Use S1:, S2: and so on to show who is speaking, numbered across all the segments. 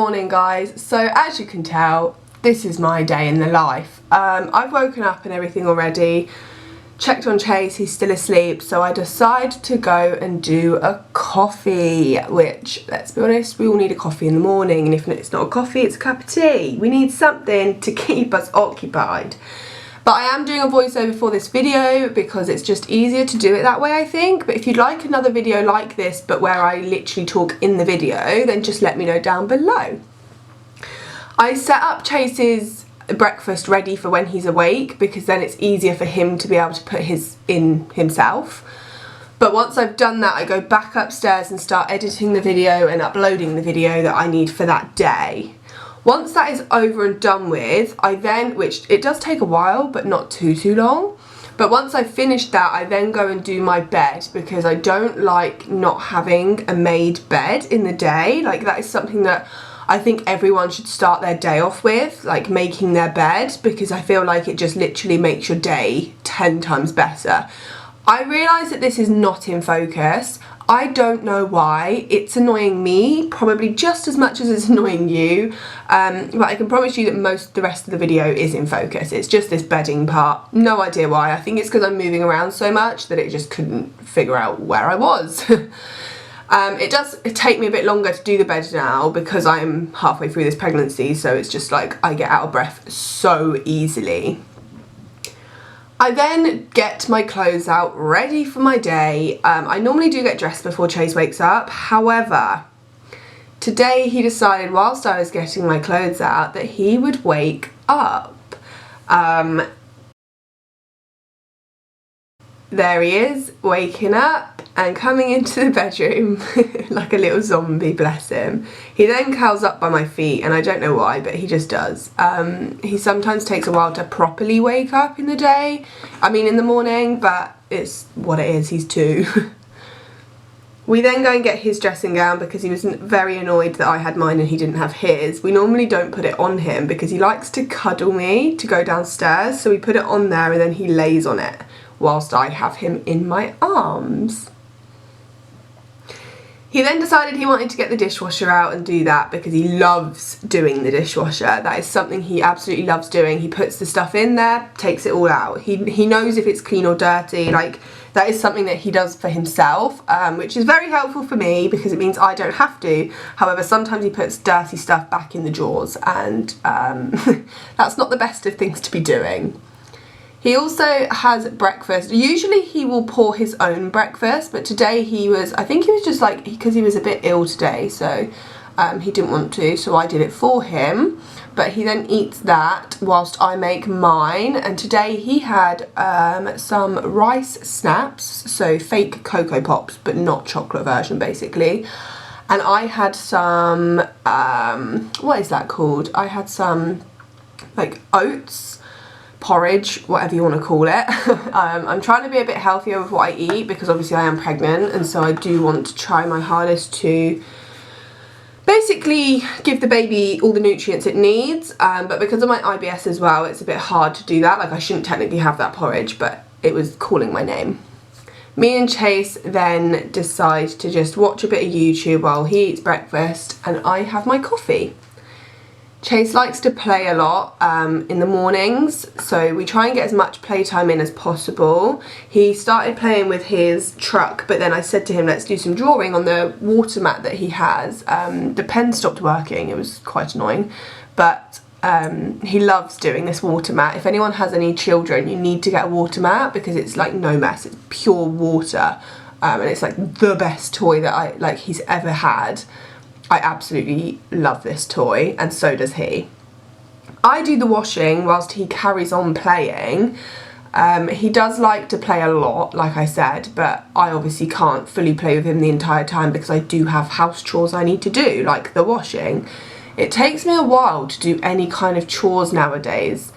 S1: morning, guys. So as you can tell, this is my day in the life. I've woken up and everything already, checked on Chase, he's still asleep, so I decide to go and do a coffee, which, let's be honest, we all need a coffee in the morning, and if it's not a coffee, it's a cup of tea. We need something to keep us occupied. But I am doing a voiceover for this video because it's just easier to do it that way, I think. But if you'd like another video like this, but where I literally talk in the video, then just let me know down below. I set up Chase's breakfast ready for when he's awake because then it's easier for him to be able to put his in himself. But once I've done that, I go back upstairs and start editing the video and uploading the video that I need for that day. Once that is over and done with, I then, which it does take a while, but not too long, but once I've finished that, I then go and do my bed because I don't like not having a made bed in the day. Like, that is something that I think everyone should start their day off with, like making their bed, because I feel like it just literally makes your day 10 times better. I realise that this is not in focus. I don't know why. It's annoying me probably just as much as it's annoying you, but I can promise you that most of the rest of the video is in focus. It's just this bedding part. No idea why. I think it's because I'm moving around so much that it just couldn't figure out where I was. It does take me a bit longer to do the bed now because I'm halfway through this pregnancy, so it's just like I get out of breath so easily. I then get my clothes out ready for my day. I normally do get dressed before Chase wakes up. However, today he decided whilst I was getting my clothes out that he would wake up. There he is, waking up and coming into the bedroom like a little zombie, bless him. He then curls up by my feet, and I don't know why, but he just does. He sometimes takes a while to properly wake up in the day, in the morning, but it's what it is, he's 2. We then go and get his dressing gown because he was very annoyed that I had mine and he didn't have his. We normally don't put it on him because he likes to cuddle me to go downstairs, so we put it on there and then he lays on it whilst I have him in my arms. He then decided he wanted to get the dishwasher out and do that because he loves doing the dishwasher. That is something he absolutely loves doing. He puts the stuff in there, takes it all out. He knows if it's clean or dirty. Like, that is something that he does for himself, which is very helpful for me because it means I don't have to. However, sometimes he puts dirty stuff back in the drawers, and that's not the best of things to be doing. He also has breakfast. Usually he will pour his own breakfast, but today I think he was just like, because he was a bit ill today, so he didn't want to, so I did it for him. But he then eats that whilst I make mine, and today he had some rice snaps, so fake Cocoa Pops, but not chocolate version basically. And I had some, what is that called? I had some like oats, porridge, whatever you want to call it. I'm trying to be a bit healthier with what I eat because obviously I am pregnant, and so I do want to try my hardest to basically give the baby all the nutrients it needs, but because of my IBS as well, it's a bit hard to do that. Like, I shouldn't technically have that porridge, but it was calling my name. Me and Chase then decide to just watch a bit of YouTube while he eats breakfast and I have my coffee. Chase likes to play a lot in the mornings, so we try and get as much playtime in as possible. He started playing with his truck, but then I said to him, let's do some drawing on the water mat that he has. The pen stopped working, it was quite annoying, but he loves doing this water mat. If anyone has any children, you need to get a water mat because it's like no mess, it's pure water, and it's like the best toy that he's ever had. I absolutely love this toy, and so does he. I do the washing whilst he carries on playing. He does like to play a lot, like I said, but I obviously can't fully play with him the entire time because I do have house chores I need to do, like the washing. It takes me a while to do any kind of chores nowadays.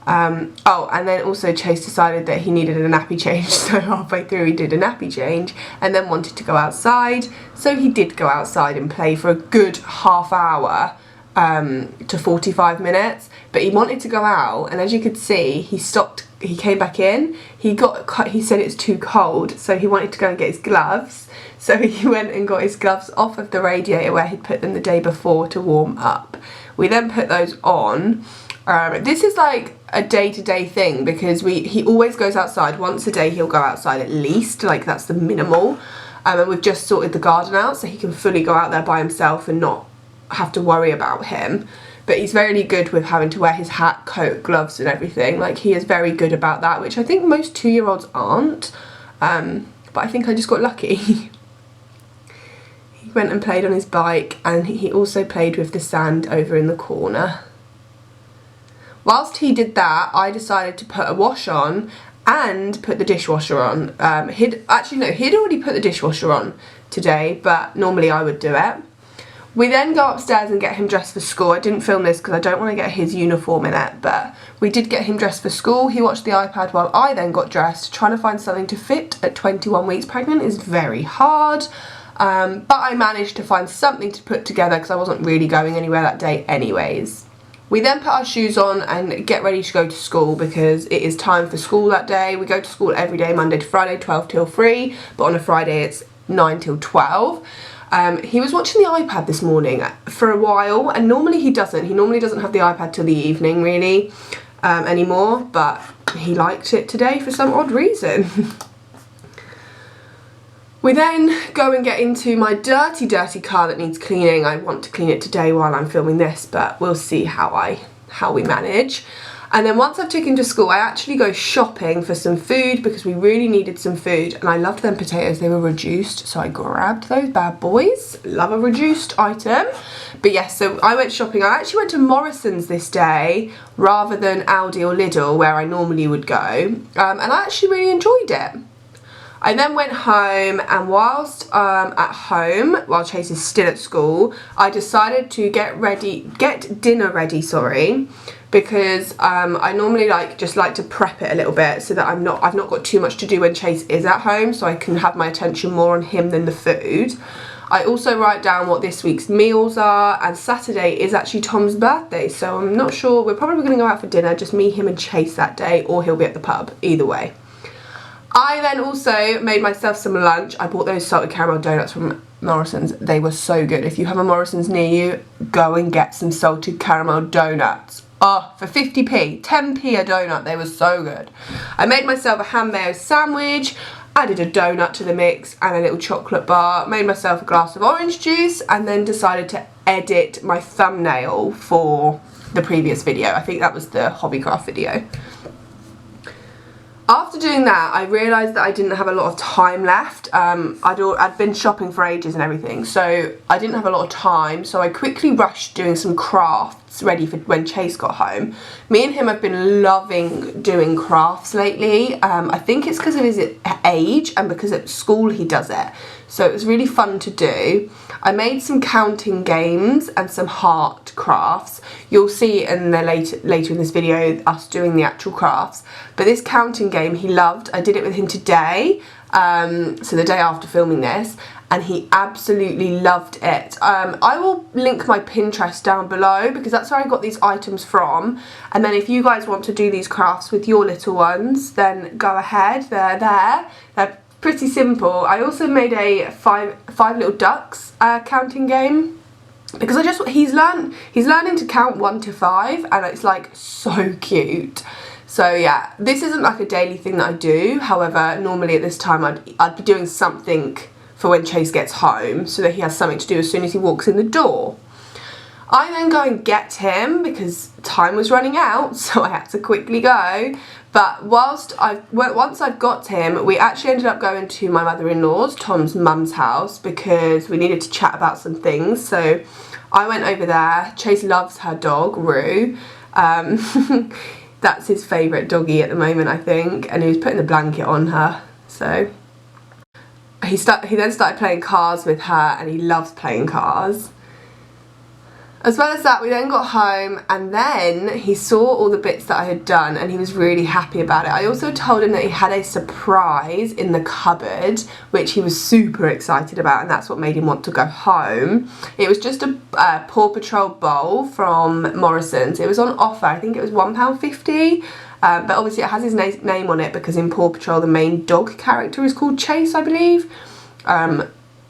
S1: Oh, and then also Chase decided that he needed a nappy change, so halfway through he did a nappy change and then wanted to go outside, so he did go outside and play for a good half hour to 45 minutes. but he wanted to go out, and as you could see, he stopped. He came back in. He said it's too cold, so he wanted to go and get his gloves. So he went and got his gloves off of the radiator where he'd put them the day before to warm up. We then put those on. This is like a day-to-day thing because he always goes outside. Once a day he'll go outside at least, like that's the minimal. And we've just sorted the garden out so he can fully go out there by himself and not have to worry about him. But he's very good with having to wear his hat, coat, gloves and everything. Like, he is very good about that, which I think most 2-year-olds aren't. But I think I just got lucky. He went and played on his bike, and he also played with the sand over in the corner. Whilst he did that, I decided to put a wash on and put the dishwasher on. He'd already put the dishwasher on today, but normally I would do it. We then go upstairs and get him dressed for school. I didn't film this because I don't want to get his uniform in it, but we did get him dressed for school. He watched the iPad while I then got dressed. Trying to find something to fit at 21 weeks pregnant is very hard, but I managed to find something to put together because I wasn't really going anywhere that day anyways. We then put our shoes on and get ready to go to school because it is time for school that day. We go to school every day, Monday to Friday, 12 till 3, but on a Friday it's 9 till 12. He was watching the iPad this morning for a while, and normally he doesn't. He normally doesn't have the iPad till the evening, really, anymore, but he liked it today for some odd reason. We then go and get into my dirty car that needs cleaning. I want to clean it today while I'm filming this, but we'll see how we manage. And then once I've taken him to school, I actually go shopping for some food because we really needed some food, and I loved them potatoes. They were reduced, so I grabbed those bad boys. Love a reduced item. But yes, so I went shopping. I actually went to Morrison's this day rather than Aldi or Lidl where I normally would go, and I actually really enjoyed it. I then went home, and whilst at home, while Chase is still at school, I decided to get dinner ready, because I normally just like to prep it a little bit so that I've not got too much to do when Chase is at home, so I can have my attention more on him than the food. I also write down what this week's meals are, and Saturday is actually Tom's birthday, so I'm not sure. We're probably going to go out for dinner, just me, him and Chase that day, or he'll be at the pub, either way. I then also made myself some lunch. I bought those salted caramel donuts from Morrison's. They were so good. If you have a Morrison's near you, go and get some salted caramel donuts. Oh, for 50p, 10p a donut. They were so good. I made myself a ham mayo sandwich, added a donut to the mix and a little chocolate bar, made myself a glass of orange juice, and then decided to edit my thumbnail for the previous video. I think that was the Hobbycraft video. After doing that, I realised that I didn't have a lot of time left. I'd been shopping for ages and everything, so I didn't have a lot of time, so I quickly rushed doing some crafts ready for when Chase got home. Me and him have been loving doing crafts lately. I think it's because of his age and because at school he does it, so it was really fun to do. I made some counting games and some heart crafts. You'll see in the later in this video us doing the actual crafts, but this counting game he loved. I did it with him today, so the day after filming this, and he absolutely loved it. I will link my Pinterest down below because that's where I got these items from, and then if you guys want to do these crafts with your little ones, then go ahead. They're there. They're pretty simple. I also made a five little ducks counting game because he's learning to count 1 to 5, and it's like so cute. So yeah, this isn't like a daily thing that I do. However, normally at this time I'd be doing something for when Chase gets home so that he has something to do as soon as he walks in the door. I then go and get him because time was running out, so I had to quickly go. But once I've got him, we actually ended up going to my mother-in-law's, Tom's mum's house, because we needed to chat about some things. So I went over there. Chase loves her dog, Rue. That's his favourite doggy at the moment, I think, and he was putting the blanket on her. So he then started playing cars with her, and he loves playing cars. As well as that, we then got home and then he saw all the bits that I had done and he was really happy about it. I also told him that he had a surprise in the cupboard, which he was super excited about, and that's what made him want to go home. It was just a Paw Patrol bowl from Morrison's. It was on offer, I think it was £1.50. But obviously it has his name on it because in Paw Patrol the main dog character is called Chase, I believe.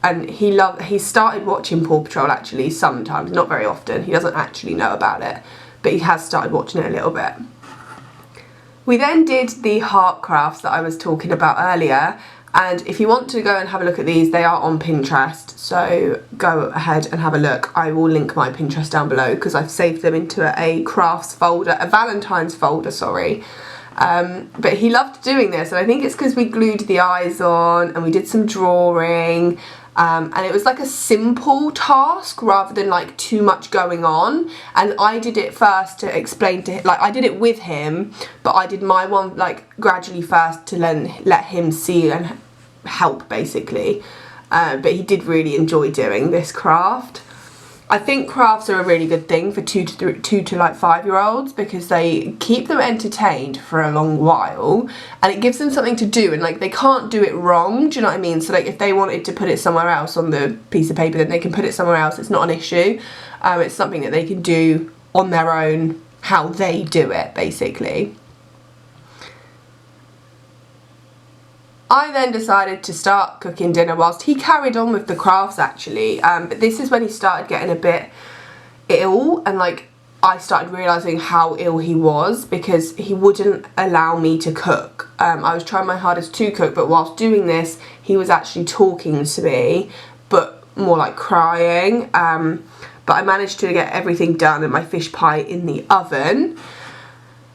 S1: And he started watching Paw Patrol actually sometimes, not very often. He doesn't actually know about it, but he has started watching it a little bit. We then did the heart crafts that I was talking about earlier, and if you want to go and have a look at these, they are on Pinterest, so go ahead and have a look. I will link my Pinterest down below because I've saved them into a crafts folder, a Valentine's folder, sorry. But he loved doing this, and I think it's because we glued the eyes on and we did some drawing. And it was like a simple task rather than like too much going on, and I did it first to explain to him, like I did it with him, but I did my one like gradually first to then let him see and help basically. But he did really enjoy doing this craft. I think crafts are a really good thing for 2 to like 5-year-olds because they keep them entertained for a long while and it gives them something to do, and like they can't do it wrong, do you know what I mean? So like if they wanted to put it somewhere else on the piece of paper, then they can put it somewhere else. It's not an issue. It's something that they can do on their own, how they do it basically. I then decided to start cooking dinner whilst he carried on with the crafts actually, but this is when he started getting a bit ill, and like I started realising how ill he was because he wouldn't allow me to cook. I was trying my hardest to cook, but whilst doing this he was actually talking to me, but more like crying. But I managed to get everything done and my fish pie in the oven.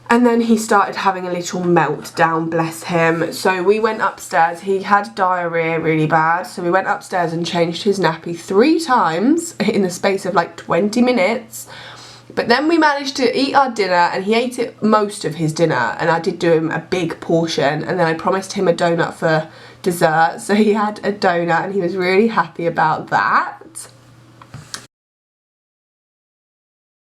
S1: And then he started having a little meltdown, bless him. So we went upstairs. He had diarrhoea really bad. So we went upstairs and changed his nappy 3 times in the space of like 20 minutes. But then we managed to eat our dinner and he ate it, most of his dinner. And I did do him a big portion. And then I promised him a donut for dessert. So he had a donut and he was really happy about that.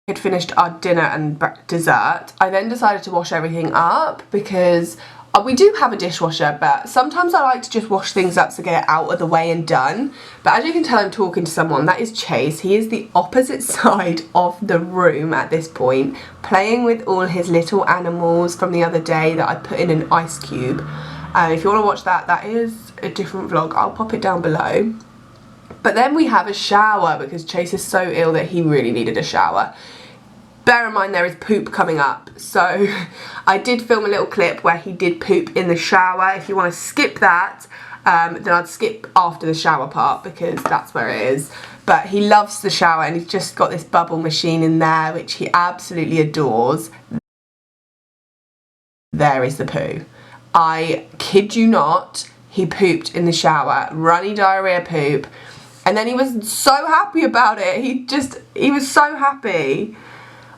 S1: Had finished our dinner and dessert, I then decided to wash everything up because we do have a dishwasher, but sometimes I like to just wash things up to get it out of the way and done. But as you can tell, I'm talking to someone. That is Chase. He is the opposite side of the room at this point, playing with all his little animals from the other day that I put in an ice cube. If you want to watch that, that is a different vlog. I'll pop it down below. But then we have a shower because Chase is so ill that he really needed a shower. Bear in mind there is poop coming up, so I did film a little clip where he did poop in the shower. If you want to skip that, then I'd skip after the shower part because that's where it is. But he loves the shower and he's just got this bubble machine in there which he absolutely adores. There is the poo. I kid you not, he pooped in the shower, runny diarrhea poop, and then he was so happy about it. He was so happy.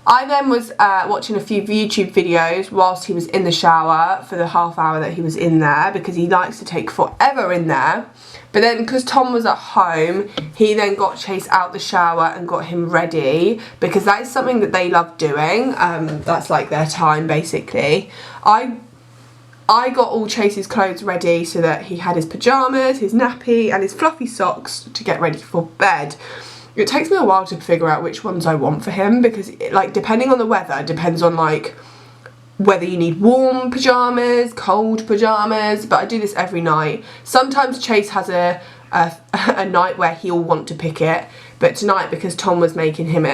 S1: I then was watching a few YouTube videos whilst he was in the shower for the half hour that he was in there because he likes to take forever in there. But then because Tom was at home, he then got Chase out the shower and got him ready because that is something that they love doing. That's like their time basically. I got all Chase's clothes ready so that he had his pyjamas, his nappy and his fluffy socks to get ready for bed. It takes me a while to figure out which ones I want for him because like depending on the weather, depends on like whether you need warm pyjamas, cold pyjamas, but I do this every night. Sometimes Chase has a night where he'll want to pick it, but tonight because Tom was making him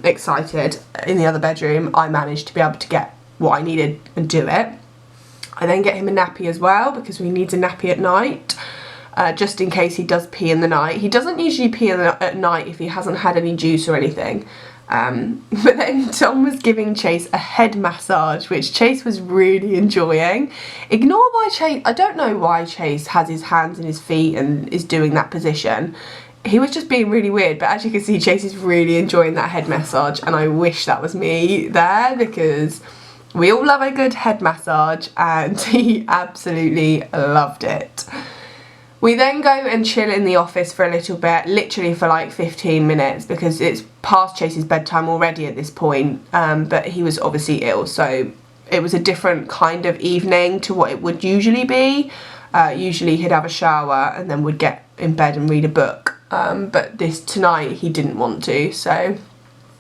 S1: excited in the other bedroom, I managed to be able to get what I needed and do it. I then get him a nappy as well because he needs a nappy at night. Just in case he does pee in the night. He doesn't usually pee at night if he hasn't had any juice or anything. But then Tom was giving Chase a head massage, which Chase was really enjoying. Ignore why Chase, I don't know why Chase has his hands in his feet and is doing that position. He was just being really weird, but as you can see, Chase is really enjoying that head massage, and I wish that was me there because we all love a good head massage, and he absolutely loved it. We then go and chill in the office for a little bit, literally for like 15 minutes, because it's past Chase's bedtime already at this point, but he was obviously ill, so it was a different kind of evening to what it would usually be. Usually he'd have a shower and then would get in bed and read a book, but tonight he didn't want to, so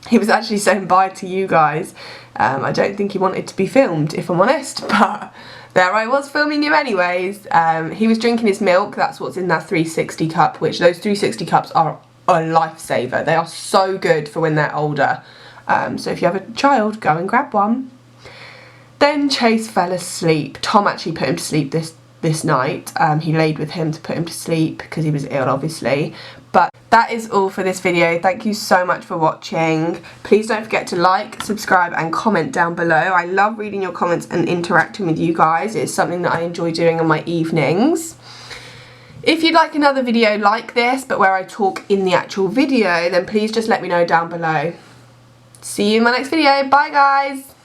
S1: he was actually saying bye to you guys. I don't think he wanted to be filmed, if I'm honest, but there I was filming him anyways. He was drinking his milk. That's what's in that 360 cup, which those 360 cups are a lifesaver. They are so good for when they're older. So if you have a child, go and grab one. Then Chase fell asleep. Tom actually put him to sleep this night. He laid with him to put him to sleep because he was ill, obviously. But that is all for this video. Thank you so much for watching. Please don't forget to like, subscribe and comment down below. I love reading your comments and interacting with you guys. It's something that I enjoy doing on my evenings. If you'd like another video like this, but where I talk in the actual video, then please just let me know down below. See you in my next video. Bye guys!